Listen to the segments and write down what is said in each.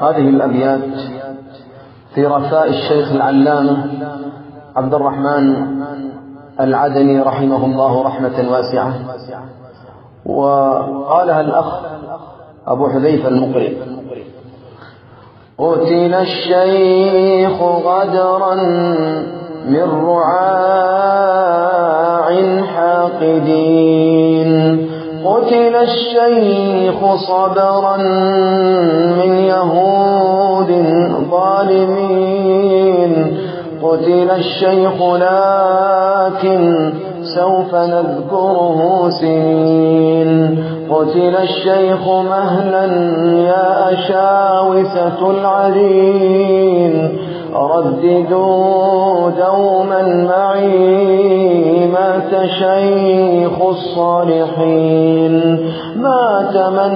هذه الأبيات في رثاء الشيخ العلامة عبد الرحمن العدني رحمه الله رحمة واسعة، وقالها الأخ أبو حذيفة المقري: قتل الشيخ غدرا من رعاع حاقدين، قتل الشيخ صبرا من يهود ظالمين، قتل الشيخ لكن سوف نذكره سنين، قتل الشيخ مهلا يا أشاوسة العليم، رددوا دوما معي مات شيخ الصالحين، مات من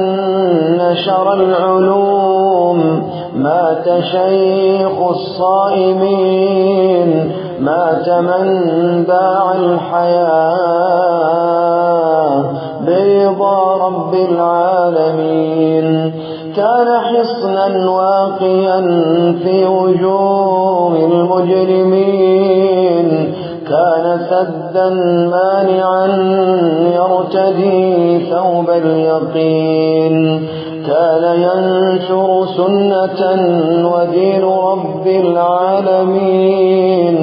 نشر العلوم، مات شيخ الصائمين، مات من باع الحياة برضا رب العالمين، كان حصنا واقيا في وجوه المجرمين، كان سدا مانعا يرتدي ثوب اليقين، كان ينشر سنة ودين رب العالمين،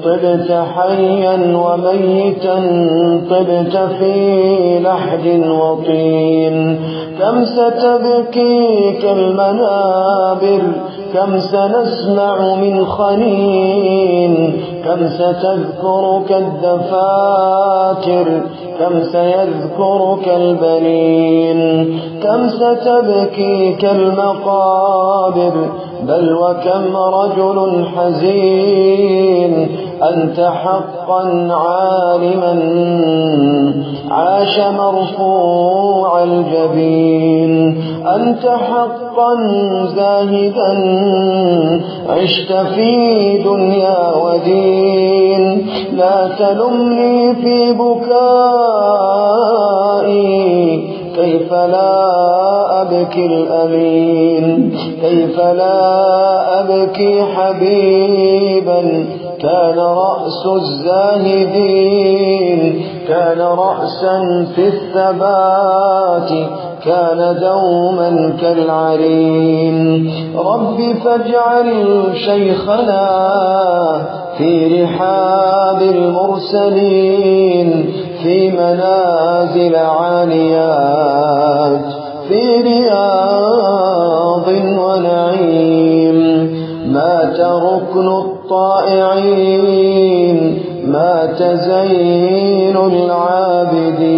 طبت حيا وميتا طبت في لحد وطين، كم ستبكيك المنابر كم سنسمع من خنين، كم ستذكرك الدفاتر كم سيذكرك البنين، كم ستبكيك المقابر بل وكم رجل حزين، أنت حقا عالما عاش مرفوع الجبين، أنت حقا زاهدا عشت في دنيا ودين، لا تلمني في بكائي كيف لا أبكي الأمين، كيف لا أبكي حبيبا كان رأس الزاهدين، كان رأسا في الثبات كان دوما كالعرين، رب فاجعل شيخنا في رحاب المرسلين، في منازل عاليات في رياض ونعيم، مات ركن الطائعين، مات زين العابدين.